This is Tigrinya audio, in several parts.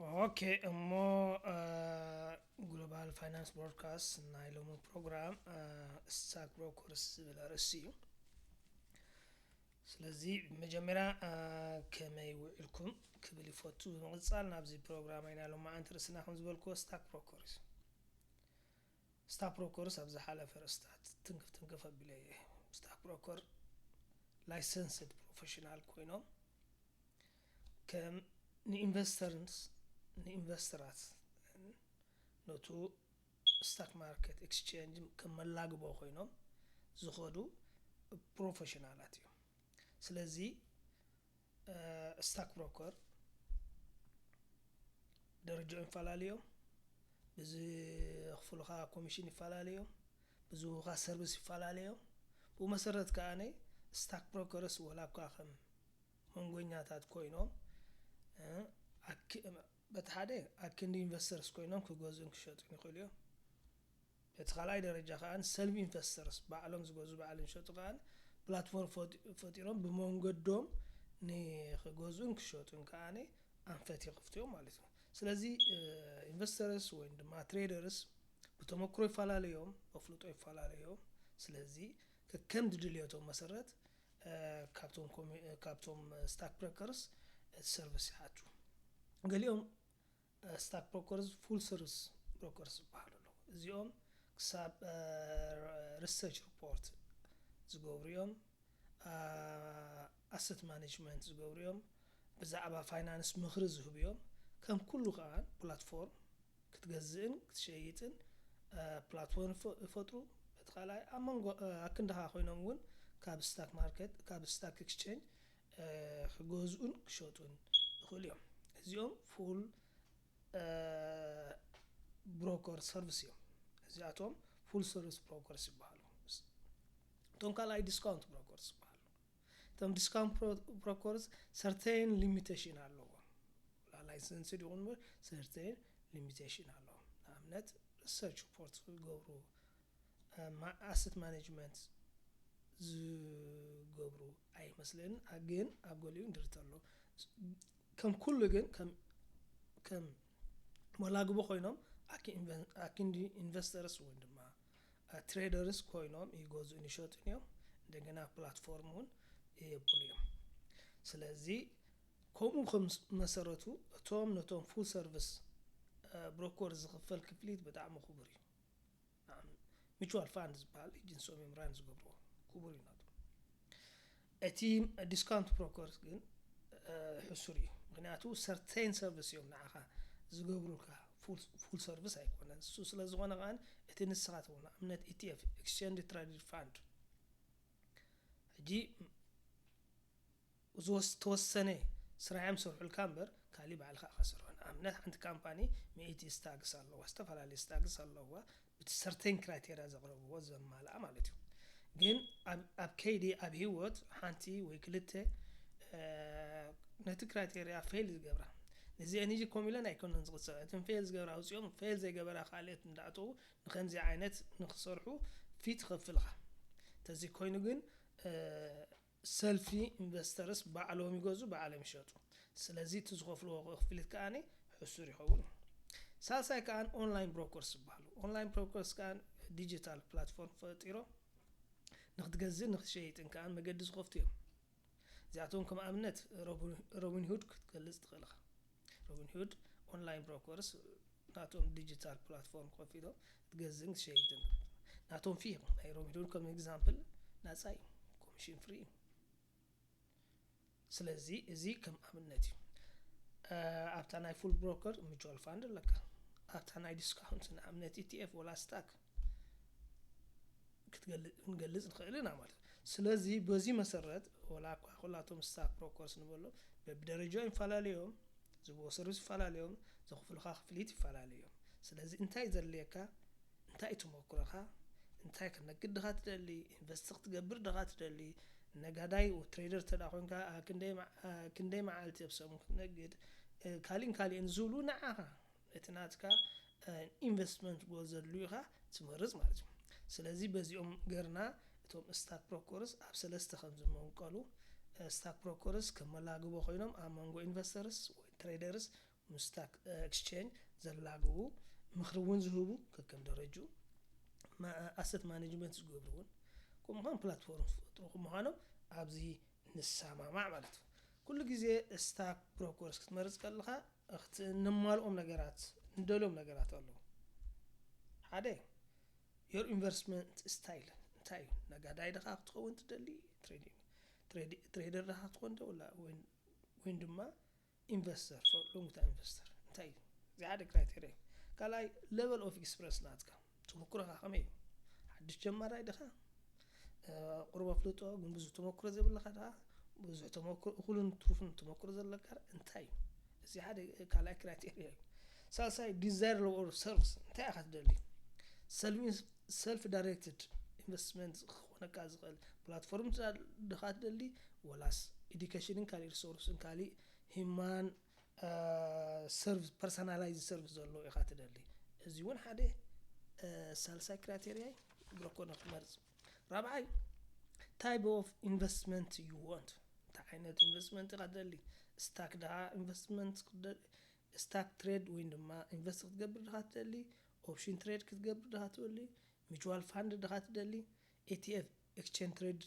اوكي امو ግሎባል ፋይናንስ ብሮድካስት ናይ ሎሚ ፕሮግራም ስታክ ብሮከርስ ዝብል ርእሲ እዩ ስለዚ መጀመርያ ከመይ ውዕልኩም ክብል ይፈቱ ብምቕፃል ናብዚ ፕሮግራም ኢና ሎሚ ማዓንቲ ርእስና ከም ዝበልክዎ ስታክ ብሮከርስ ስታክ ብሮከርስ ኣብ ዝሓለፈ ርእስታት ትንክፍ ኣቢለ እየ ስታክ ብሮከር ላይሰንስድ ፕሮፌሽናል ኮይኖም ከም ንኢንቨስተራት ነቱ ስታክ ማርኬት ኤክስቼንጅ ከም መላግቦ ኮይኖም ዝኸዱ ፕሮፌሽናላት እዮም ስለዚ ስታክ ብሮከር ደረጃኦም ይፈላለዮም ብዝኽፍሉኻ ኮሚሽን ይፈላለዮም ብዝህቡኻ ሰርቪስ ይፈላለዮም ብመሰረት ከዓነ ስታክ ብሮከርስ ወላ እኳ ከም መንጎኛታት ኮይኖም በቲ ሓደ ኣክንዲ ኢንቨስተርስ ኮይኖም ክገዝኡን ክሸጡን ይኽእሉ እዮም በቲ ካልኣይ ደረጃ ከዓ ሰልፍ ኢንቨስተርስ ባዕሎም ዝገዝኡ ባዕሎም ዝሸጡ ከዓ ፕላትፎርም ፈጢሮም ብመንገዶም ንክገዝኡን ክሸጡን ከዓነ ኣንፈት ይኽፍቱ እዮም ማለት እዩ ስለዚ ኢንቨስተርስ ወይ ድማ ትሬደርስ ብተመክሮ ይፈላለዮም ኣፍልጦ ይፈላለዮም ስለዚ ከም ድልየቶም መሰረት ካብቶም ስታክ ብሮከርስ ሰርቪስ ይሓቱ ገሊኦም ስታክ ብሮከርስ ፉል ሰርቪስ ብሮከርስ ይበሃሉ ኣለዉ እዚኦም ክሳብ ሪሰርች ሪፖርት ዝገብሩ እዮም ኣሰት ማኔጅመንት ዝገብሩ እዮም ብዛዕባ ፋይናንስ ምኽሪ ዝህቡ እዮም ከም ኩሉ ከዓ ፕላትፎርም ክትገዝእን ክትሸይጥን ፕላትፎርም ይፈጥሩ በቲ ካልኣይ ኣብ መንጎ ኣክንድኻ ኮይኖም እውን ካብ ስታክ ማርኬት ካብ ስታክ ኤክስቼንጅ ክገዝኡን ክሸጡን ይኽእሉ እዮም እዚኦም ፉል ብሮከር ሰርቪስ እዮም እዚኣቶም ፉል ሰርቪስ ብሮከርስ ይበሃሉ እቶም ካልኣይ ዲስካውንት ብሮከርስ ይበሃሉ እቶም ዲስካውንት ብሮከርስ ሰርቴን ሊሚቴሽን ኣለዎም ላይሰንስ ይኹን ሰርቴን ሊሚቴሽን ኣለዎም ንኣብነት ሪሰርች ሪፖርት ዝገብሩ ኣሰት ማኔጅመንት ዝገብሩ ኣይመስለንን ግን ኣብ ገሊኡ ንድርት ኣሎ ከም ኩሉ ግን ከም መላግቦ ኮይኖም ኣክንዲ ኢንቨስተርስ ወይ ድማ ትሬደርስ ኮይኖም ይገዝኡን ይሸጡን እዮም እንደገና ፕላትፎርም እውን የብሉ እዮም ስለዚ ከምኡ ከም መሰረቱ እቶም ነቶም ፉል ሰርቪስ ብሮከር ዝኽፈል ክፍሊት ብጣዕሚ ክቡር እዩ ሚቹዋል ፋንድ ዝበሃል ኤጀንሲኦም እዮም ራን ዝገብርዎ ክቡር እዩ ናቱ እቲ ዲስካውንት ብሮከርስ ግን ሕሱር እዩ ምክንያቱ ሰርቴን ሰርቪስ እዮም ንዓኻ ዝገብሩልካ ፉል ሰርቪስ ኣይኮነን እሱ ስለ ዝኾነ ከዓ እቲ ንስኻ ትብሎ ንኣብነት ኢቲኤፍ ኤክስቼንጅ ትራድድ ፋንድ ሕጂ ዝተወሰነ ስራሕዮም ዝሰርሑልካ እምበር ካሊእ ባዕልካ ከሰርሑ ንኣብነት ሓንቲ ካምፓኒ 100 ስታክስ ኣለዋ ዝተፈላለዩ ስታክስ ኣለዋ በቲ ሰርቴን ክራይቴርያ ዘቕረብዎ ዘማልኣ ማለት እዩ ግን ኣብ ከይዲ ኣብ ሂወት ሓንቲ ወይ ክልተ ነቲ ክራይቴርያ ፌል ዝገብራ ነዚአን ይጂ ኮሚለን ኣይኮነን ዝቕፅዕ እተን ፌል ዝገብራ ኣውፅኦም ፌል ዘይገበራ ካልኦት እንዳኣተዉ ንከምዚ ዓይነት ንክሰርሑ ፊት ከፍልኻ ተዚ ኮይኑ ግን ሰልፊ ኢንቨስተርስ ባዕሎም ይገዙ ባዕሎም ይሸጡ ስለዚ እቲ ዝኸፍልዎ ክፍሊት ከዓኒ ሕሱር ይኸውን ሳልሳይ ከዓ ኦንላይን ብሮከርስ ይበሃሉ ኦንላይን ብሮከርስ ከዓ ዲጂታል ፕላትፎርም ፈጢሮም ንክትገዝእ ንክትሸይጥን ከዓ መገዲ ዝኸፍቱ እዮም እዚኣቶም ከም ኣብነት ሮቢን ሁድ ክትገልጽ ትኽእል ኢኻ ሮቢን ሁድ ኦንላይን ብሮከርስ ናቶም ዲጂታል ፕላትፎርም ከፊቶም ትገዝእን ትሸይጥን ናቶም ፊ ናይ ሮቢን ሁድ ከም ኤግዛምፕል ናጻ እዩ ኮሚሽን ፍሪ እዩ ስለዚ እዚ ከም ኣብነት እዩ ኣብታ ናይ ፉል ብሮከር ሚቹዋል ፋንድ ኣለካ ኣብታ ናይ ዲስካውንት ንኣብነት ኢቲኤፍ ወላ ስታክ ክንገልጽ ንኽእል ኢና ማለት ስለዚ በዚ መሰረት ወላ እኳ ኩላቶም ስታክ ብሮከርስ ንበሎም በብደረጃኦም ይፈላለዮም ዝህብዎ ሰርቪስ ይፈላለዮም ዘኽፍሉኻ ክፍሊት ይፈላለዮም ስለዚ እንታይ ዘድልየካ እንታይ ተመክሮኻ እንታይ ከነግድ ዲኻ ትደሊ ኢንቨስት ክትገብር ዲኻ ትደሊ ነጋዳይ ትሬደር ተዳ ኮይንካ ክንደይ መዓልቲ ኣብ ሰሙን ክትነግድ ካሊእን ዝብሉ ንዓኻ እቲ ናትካ ኢንቨስትመንት ዘድልዩ ኢኻ ትመርጽ ማለት እዩ ስለዚ በዚኦም ገርና እቶም ስታክ ብሮከርስ ኣብ ሰለስተ ከም ዝመንቀሉ ስታክ ብሮከርስ ከም መላግቦ ኮይኖም ኣብ መንጎ ኢንቨስተርስ ወይ ትሬደርስ مستاك exchange زلاقو مخرون زهوبو كم درجو ما asset management زقبرون كم هم بلاتفورم تروحوا معنا أبزي نسمع مع مالته كل جزء ستاك بروكرز كتمرز كلها أخت نمال نجارات ندلهم نجارات الله هذا your investment style تاي نجاداي دخاك تكون تدلي trader دخاك تكون ولا وين دما investor for long term investor تاي زي criteria كلاي level of express ناتك تمكرها خمي حدش جمرة دخا قرب فلوتو من بزو تمكر زي بالله خدا بزو تمكر كلن تروفن تمكر زي الله كار انتاي زي هذا كلاي criteria سالساي desirable or service انتاي أخذ دلي self directed investment هناك أزغال platform دخات دلي ولاس education كالي resource كالي human service personalized service زلوا يخات دلي زيون هذا سالساي criteria بروكونا خمرز رابعي type of investment you want تعينة investment قدلي stack ده investment stack trade وين ما invest تقبل دخات دلي option trade كتقبل دخات دلي mutual fund دخات دلي ETF exchange trade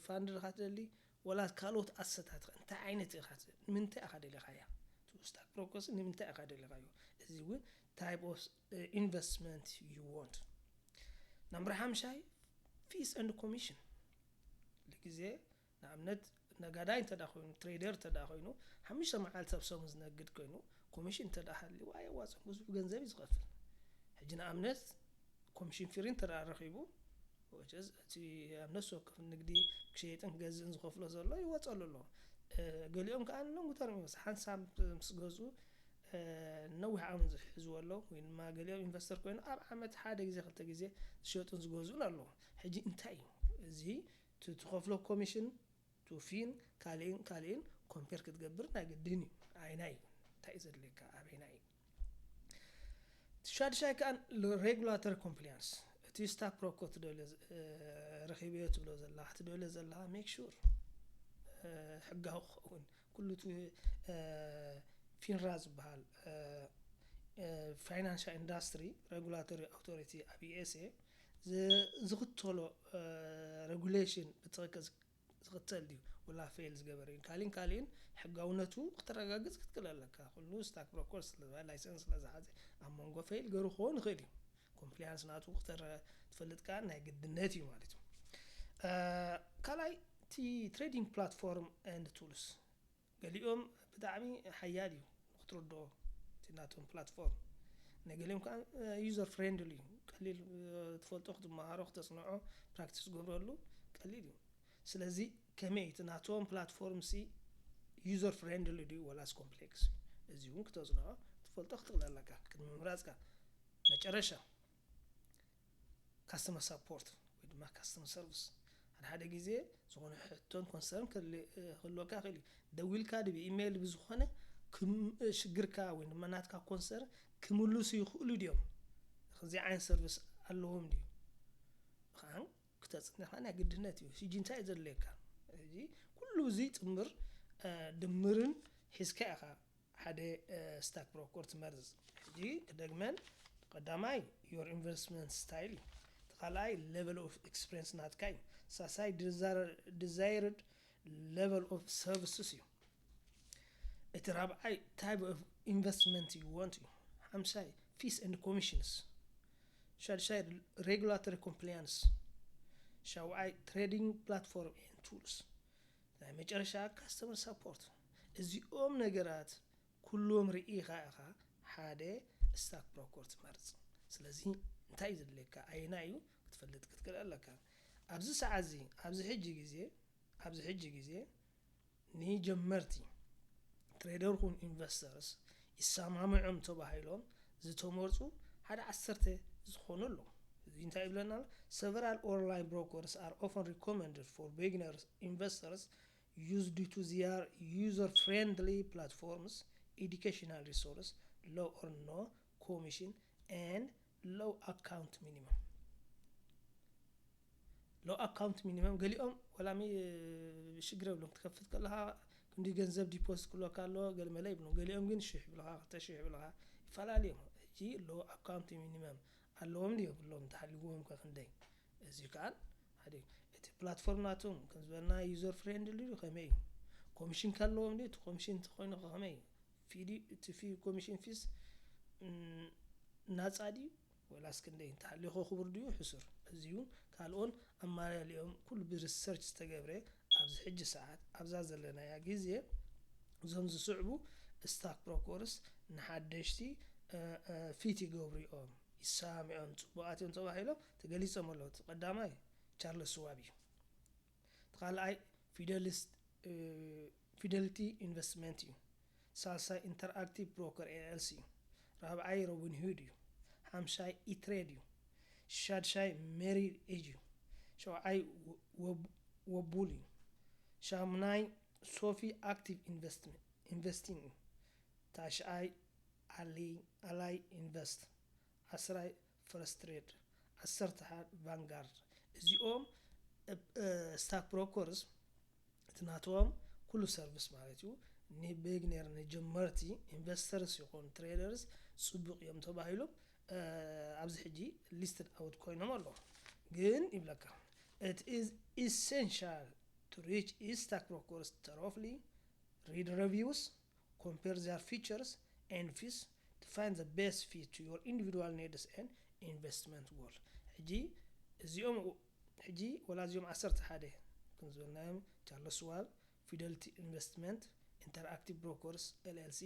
fund دخات دلي ولا كالوت أسد أنت عينة دخات من تأخذ اللي خيا to stack brokers من تأخذ اللي خيا زيون type of investment you want number خمسة fees and commission لكزي نعمد نقداين تداخلين trader تداخلينه هميشه معال تبصم زنقد كينو commission تداخلي واي واصل بزو جنزبي زغفل حجنا أمنت commission فيرين ترى رخيبو وجز تي أمنت سوق النقدي كشيتن جزء زغفله زلا يوصل له قال يوم كأن لهم ترى بس حنسام مسجزو نوع عامل زوالله وين ما قال يوم إنفستر كوين عمت حاجة جزء خلت جزء شيء تنزجوزو له حجي انتاي زي تخفله كوميشن توفين كالين كومبير كتقبر ناقديني عيناي تايزر لك عيناي شاد شيء كان regulatory compliance تيستاك بروكو تدول رخيبية تبلو زلها تدول زلها make sure حقها خون كله فين راز بحال financial industry regulatory authority ABSA زغطلو regulation بتركز زغطل دي ولا فيلز جبرين كالين حقاونتو اخترقاقز كتكلالك كله ستاك بروكرز لايسنس لازعازي اما نقو فيل قرو خون غيلي compliance ناتو اختر تفلت كان ناي قدناتي مالتو كالاي تي trading platform and tools قال يوم بدعمي حيادي اخترو دو تناتهم platform نقولهم كان user friendly قليل تفضل تاخذ مهارة تصنعه practice قبله قليل سلازي كمية ناتهم platform سي user friendly دي ولا complex زيون كتصنعه تفضل تاخذ لك كلمة مرازك نجرشة customer support ويدما customer service هذا جزء زون حتون concern كله خلوك خلي دويل كاد بإيميل بزخانة كم شجركا وين مناتك concern كملوا سيخلو ديوم خزي عين سيرفيس اللهم دي خان كتصنع أنا قدناتي شي جنتاي زليكا جي كله زي تمر دمرن حسكا هذا ستاك بروكر تمرز جي كدغمن قداماي your investment style تخلاي level of experience ناتكاي ساساي desired level of services you اترابعي type of investment you want خمسة fees and commissions شاي regulatory compliance شاوعي trading platform and tools مجرشا customer support إزي نجارات كلهم رئيخا حادة ستاك بروكر تمرز سلازي انتايز لك عينايو تفلت كتقول لك أبز سعزي أبز حجي جزء ني جمرتي trader كون investors السامع معهم تباهيلهم زتمرزو هذا عسرته زخون له انتاي بلنا several online brokers are often recommended for beginners investors used due to their user friendly platforms educational resource low or no commission and low account minimum قال لهم ولا مي شجرة لهم تكفت كلها كندي ገንዘብ ዲፖዚት كله ካለው ገለ መለ ይብሉ ገሊኦም ግን 1000 ብለኻ 2000 ብለኻ ይፈላለዮም እጂ ሎ አካውንት ሚኒመም አለዎም ዲብሎም ተሐልዎም ከንደይ እዚ ካል አዲ እቲ ፕላትፎርም ናቶም ከዝበልና ዩዘር ፍሬንድሊ ከመይ ኮሚሽን ካለዎም ዲ ኮሚሽን ተኮይኑ ከመይ ፊዲ ፊ ኮሚሽን ፊስ ናጻዲ ወላስ ከንደይ ተሐልዮ خبر ዲዩ ሕሱር እዚዩ ካልኦን አማራሊኦም ኩሉ ብሪሰርች ተገብረ ኣብዚ ሕጂ ሰዓት ኣብዛ ዘለና ያ ግዜ ዞም ዝስዕቡ ስታክ ብሮከርስ ንሓደሽቲ ፊቲ ገብሪኦም ይሳሚዖም ጽቡቃትን ተባሂሎም ተገሊጾም ኣለዉ ቀዳማይ ቻርልስ ዋቢ ተኻልኣይ ፊደሊቲ ኢንቨስትመንት እዩ ሳልሳይ ኢንተርአክቲቭ ብሮከር ኤልሲ ራብዓይ ሮቢን ሁድ እዩ ሓምሻይ ኢትሬድ እዩ ሻድሻይ ሜሪ ኤጅ እዩ ሸውዓይ ወቡል እዩ ሻምናይ ሶፊ አክቲቭ ኢንቨስቲንግ ታሽአይ አላይ ኢንቨስት አስራይ ፍረስትሬድ አሰርተሓ ቫንጋርድ እዚኦም ስታክ ብሮከርስ ትናቶም ኩሉ ሰርቪስ ማለት እዩ ንቢግነር ንጀመርቲ ኢንቨስተርስ ይኹን ትሬደርስ ጽቡቅ እዮም ተባሂሎም ኣብዚ ሕጂ ሊስትድ አውት ኮይኖም ኣለዉ ግን ይብለካ it is essential to reach each stock brokers thoroughly read reviews compare their features and fees to find the best fit to your individual needs and investment goal ሕጂ እዚኦም ሕጂ ወላዚኦም 11 ክንዝናዮም ቻርልስ ዋብ ፊደሊቲ ኢንቨስትመንት ኢንተርአክቲቭ ብሮከርስ ኤልኤልሲ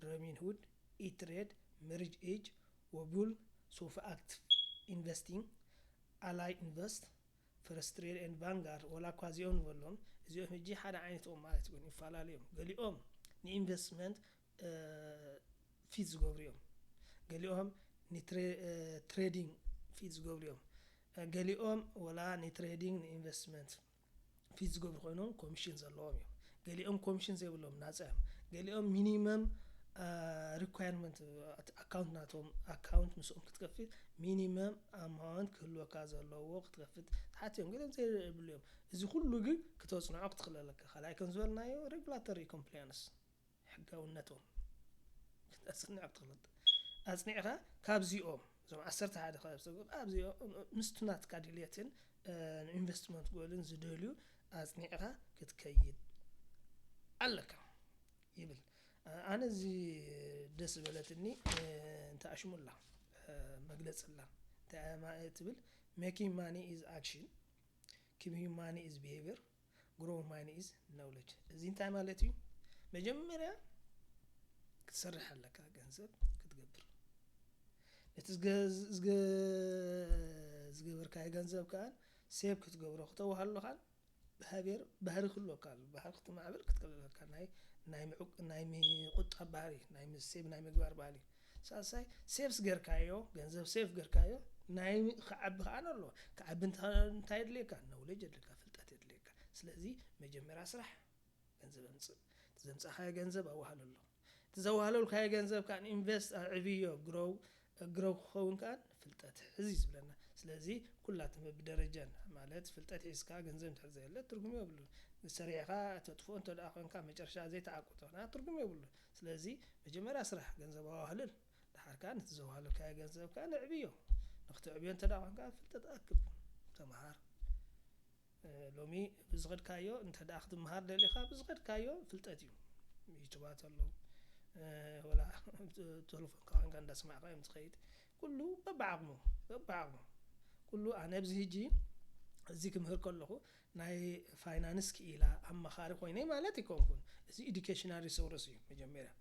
ሮቢን ሁድ ኢትሬድ ሜሪጅ ኤጅ ወቡል ሶፊ አክቲቭ ኢንቨስቲንግ አላይ ኢንቨስት ፍረስትሬድ ኤንድ ቫንጋርድ ወላ ኳዚኦም ወሎም እዚኦም ሕጂ ሓደ ዓይነቶም ማለት ግን ይፈላለዮም ገሊኦም ንኢንቨስትመንት ፊዝ ገብሪኦም ገሊኦም ንትሬዲንግ ፊዝ ገብሪኦም ገሊኦም ወላ ንትሬዲንግ ንኢንቨስትመንት ፊዝ ገብሪ ኮይኖም ኮሚሽን ዘለዎም እዮም ገሊኦም ኮሚሽን ዘይብሎም ናጻ ገሊኦም ሚኒመም ሪኳየርመንት አካውንት ናቶም አካውንት ምስኦም ክትከፍት ሚኒመም አማውንት ክህልወካ ዘለዎ ክትከፍት ሓትዮም ገሊኦም ዘይብሎም እዚ ሁሉ ግን ከተጽንዖ ክትኽለለካ ካልኣይ ከንዝበልናዮ ሬጉላቶሪ ኮምፕላያንስ ሕጋውነቶም ክትጽንዕ ክትኽለጥ ኣጽኒዕኻ ካብዚኦም ዞም 11 ካብዚኦም ኣብዚኦም ምስትናት ካዲልየትን ኢንቨስትመንት ጎልን ዝደልዩ ኣጽኒዕኻ ክትከይድ ኣለካ ይብል ኣነ እዚ ደስ በለትኒ እንተኣሽሙላ መግለጽላ ትብል making money is action keeping money is behavior growing money is knowledge እዚ እንታይ ማለት እዩ መጀመሪያ ክትሰርሕ ኣለካ ገንዘብ ክትገብር እቲ ዝገበርካ ገንዘብ ካል ሴብ ክትገብሮ ክትዋሃለካ ባህሪ ክህልወካ ባህሪ ክትማዕብል ክትቀልለካ ናይ ቁጠባ ባህሪ ናይ ሴብ ናይ ምግባር ባህሪ ሳልሳይ ሴብስ ገርካዮ ገንዘብ ሴፍ ገርካዮ ናይ ከዓቢ ከዓን ኣሎ ከዓቢ እንታይ የድልየካ ነውሌጅ የድልየካ ፍልጠት የድልየካ ስለዚ መጀመሪያ ስራሕ ገንዘብ ኣምፅእ ዘምፅእካዮ ገንዘብ ኣዋህል ኣሎ ተዘዋህለልካዮ ገንዘብ ካን ኢንቨስት ዕብዮ ግሮው ክኸውን ካን ፍልጠት ሕዚ ዝብለና ስለዚ ኩላትም ብደረጃን ማለት ፍልጠት ሒዝካ ገንዘብ እንተር ዘየለ ትርጉም የብሉ ሰሪዕኻ ተጥፎ እንተ ደኣ ኮንካ መጨረሻ ዘይተዓቆተና ትርጉም የብሉ ስለዚ መጀመሪያ ስራሕ ገንዘብ ኣዋህልል ድሓርካ ንትዘዋህለልካዮ ገንዘብ ካን ዕብዮ ንኽትዕብዮ እንተ ደኣ ኮንካ ፍልጠት ኣክብ ተምሃር ሎሚ ብዝኸድካዮ እንተ ደኣ ክትምሃር ደሊኻ ብዝኸድካዮ ፍልጠት እዩ ዩቱባት ኣለዉ ወላ ቴሌፎን ካንካ እንዳስማዕካ እዮም ትኸይድ ኩሉ በብዓቕሙ ኩሉ ኣነ ኣብዚ ሕጂ እዚ ክምህር ከለኹ ናይ ፋይናንስ ክኢላ ኣማኻሪ ኮይነ ማለት ይኮንኩን እዚ ኤዱኬሽናል ሪሶርስ እዩ መጀመርያ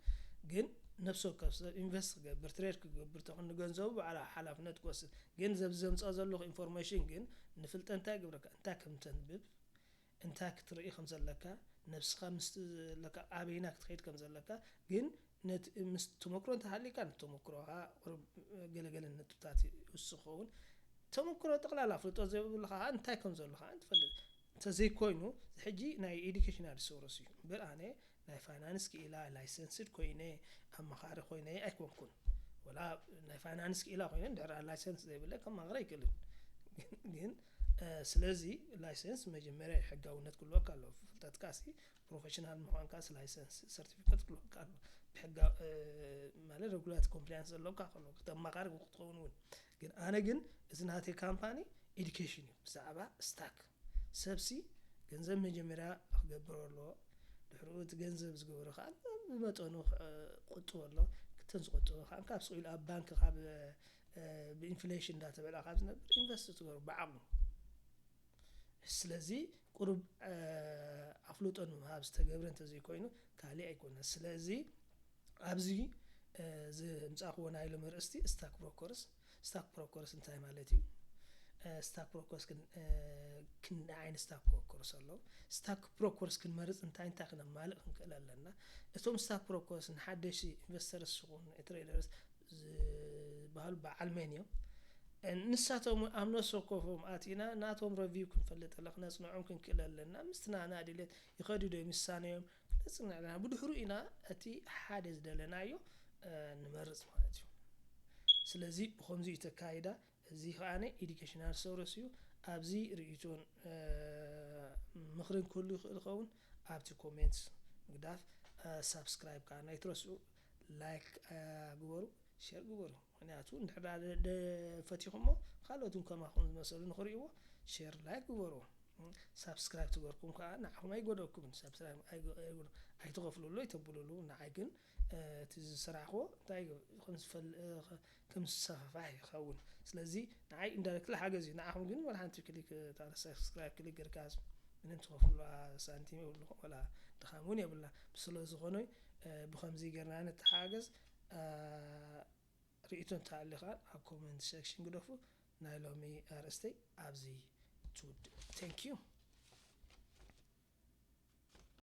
ግን ነፍሲ ወከፍ ኢንቨስት ክገብር ትሬድ ክገብር ተኾን ገንዘቡ ባዕላ ሓላፍነት ክወስድ ግን ዘምፅኦ ዘለኹ ኢንፎርሜሽን ግን ንፍልጠት እንታይ ግብረካ እንታይ ከም ተንብብ እንታይ ክትርኢ ከም ዘለካ ነፍስኻ ምስ ለካ ኣበይና ክትኸይድ ከም ዘለካ ግን ምስ ተመክሮ እንተሃሊካ ተመክሮኻ ገለገለ ነጥብታት ይውስኸውን ተመክሮ ጠቕላላ ፍልጠት ዘይብልካ እንታይ ከም ዘለካ እንትፈልጥ እንተዘይኮይኑ ሕጂ ናይ ኤዱኬሽናል ሪሶርስ እዩ እምበር ኣነ ናይ ፋይናንስ ክኢላ ላይሰንስድ ኮይነ ኣማኻሪ ኮይነ ኣይኮንኩን ወላ ናይ ፋይናንስ ክኢላ ኮይነ ድሕሪ ላይሰንስ ዘይብለ ከማኽረ ይክእልን ግን ስለዚ ላይሰንስ መጀመርያ ሕጋውነት ክህልወካ ኣለዎ ፍልጠትካ بروفيشنال مخانكاس لايسنس سيرتيفيكت كلوكا بحق مال ريجولات كومبلاينس لوكا خلو تما قارق تكونون ግን انا ግን እዝናቴ ካምፓኒ ኤዱኬሽን ብዛዕባ ስታክ ሰብሲ ገንዘብ መጀመሪያ ክገብረሎ ድሕሪት ገንዘብ ዝገብረ ካል መጠኑ ቁጥወሎ ክትንዝቁጥው ካል ካብ ስኢል ኣብ ባንክ ካብ بإنفليشن داتا بلا خابز نبر إنفست تقول بعمر سلزي قرب أفلوت أنو هابز تجبرن تزي كوينو كالي أيكون سلزي أبزي زي مزاقونا إلى مرستي ستاك بروكورس انتهي مالتي ستاك بروكورس كن عين ستاك بروكورس الله ستاك بروكورس كن مرز انتهي تاخنا مالك نكلا لنا اسم ستاك بروكورس نحدشي انفسترس سخون تريدرز بهال بعلمانيا نساتهم امنو سوكوفهم اتينا ناتهم ريفيو كنفلت لخنا صنعهم كنكلا لنا مستنا ناديلت يخدو دي مسانيهم لسنا لنا بدحرو إنا اتي حادث دلنايو نمرز مالتي سلازي بخمزي تكايدا زي خانه educational سورسيو ابزي ريتون مخرن كل خون ابتي كومنتس مقداف سبسكرايب كان يترسو لايك غورو شير غورو ምክንያቱ እንድሕዳ ፈቲኹሞ ካልኦቱን ከማኹም ዝመሰሉ ንኽሪእዎ ሼር ላይክ ግበሩ ሳብስክራይብ ትገርኩም ከዓ ንዓኹም ኣይጎደኩምን ሳብስክራይብ ኣይትኸፍሉሉ ኣይተብሉሉ ንዓይ ግን እቲ ዝስራሕዎ እንታይ ከም ዝሰፋሕ ይኸውን ስለዚ ንዓይ እንዳልክለ ሓገዝ እዩ ንዓኹም ግን ወላ ሓንቲ ክሊክ ሳብስክራይብ ክሊክ ገርካስ ምንም ትኸፍሉ ሳንቲም የብልኩም ወላ ድኻም እውን የብልና ብስለ ዝኾነ ብኸምዚ ገርና ንተሓገዝ رئيتون تعليقات على comment section قدفو نايلومي ارستي ابزي تود thank you